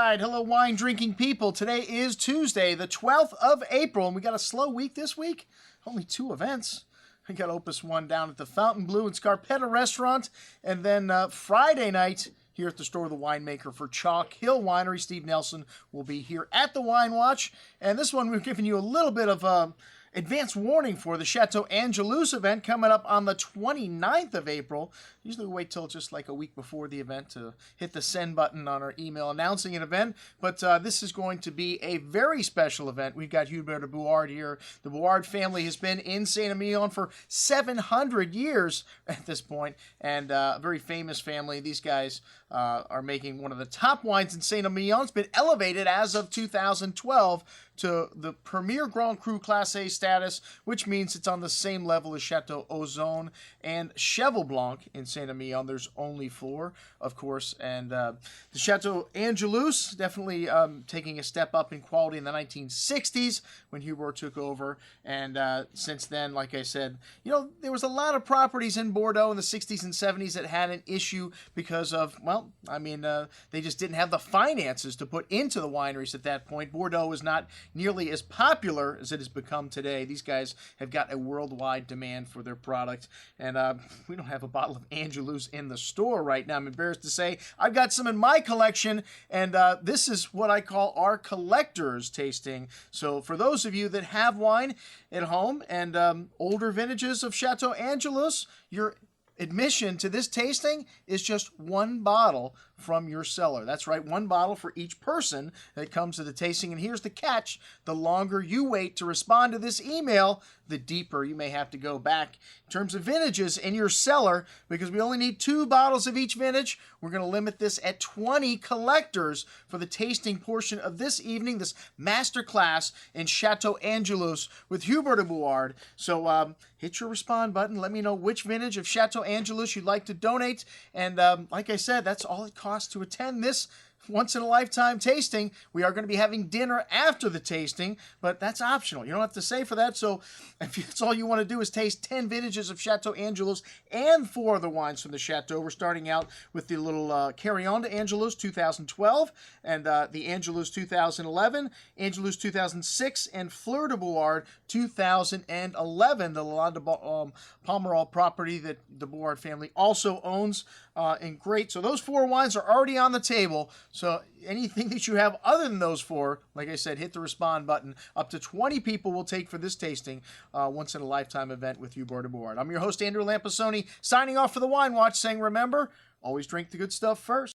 right, hello wine drinking people. Today is Tuesday, the 12th of April, and we got a slow week this week. Only 2 events. We got Opus 1 down at the Fontainebleau and Scarpetta restaurant, and then Friday night here at the Store of the Winemaker for Chalk Hill Winery. Steve Nelson will be here at the Wine Watch, and this one we've given you a little bit of advance warning for the Chateau Angelus event coming up on the 29th of April. Usually we wait till just like a week before the event to hit the send button on our email announcing an event, but this is going to be a very special event. We've got Hubert de Bouard here. The Bouard family has been in Saint-Emilion for 700 years at this point, and a very famous family. These guys are making one of the top wines in Saint-Emilion. It's been elevated as of 2012 to the premier Grand Cru Class A status, which means it's on the same level as Chateau Ozone and Cheval Blanc in Saint-Emilion. There's only 4, of course, and the Chateau Angelus definitely taking a step up in quality in the 1960s when Hubert took over, and since then, like I said, you know, there was a lot of properties in Bordeaux in the 60s and 70s that had an issue because of, well, I mean, they just didn't have the finances to put into the wineries at that point. Bordeaux was not nearly as popular as it has become today. These guys have got a worldwide demand for their product, and we don't have a bottle of Angelus in the store right now. I'm embarrassed to say I've got some in my collection, and this is what I call our collector's tasting. So for those of you that have wine at home and older vintages of Chateau Angelus, your admission to this tasting is just 1 bottle from your cellar. That's right, 1 bottle for each person that comes to the tasting. And here's the catch: the longer you wait to respond to this email, the deeper you may have to go back in terms of vintages in your cellar, because we only need 2 bottles of each vintage. We're going to limit this at 20 collectors for the tasting portion of this evening, this master class in Chateau Angelus with Hubert de Bouard. So hit your respond button. Let me know which vintage of Chateau Angelus you'd like to donate. And like I said, that's all it costs to attend this once-in-a-lifetime tasting. We are going to be having dinner after the tasting, but that's optional. You don't have to stay for that. So if that's all you want to do is taste 10 vintages of Chateau Angelus and 4 of the wines from the Chateau. We're starting out with the little Carry On to Angelus 2012, and the Angelus 2011, Angelus 2006, and Fleur de Bouard 2011, the Lalande Pomerol property that the Bouard family also owns. And great. So those 4 wines are already on the table. So anything that you have other than those 4, like I said, hit the respond button. Up to 20 people will take for this tasting, once-in-a-lifetime event with Hubert de Bouard. I'm your host, Andrew Lampasoni, signing off for the Wine Watch, saying, remember, always drink the good stuff first.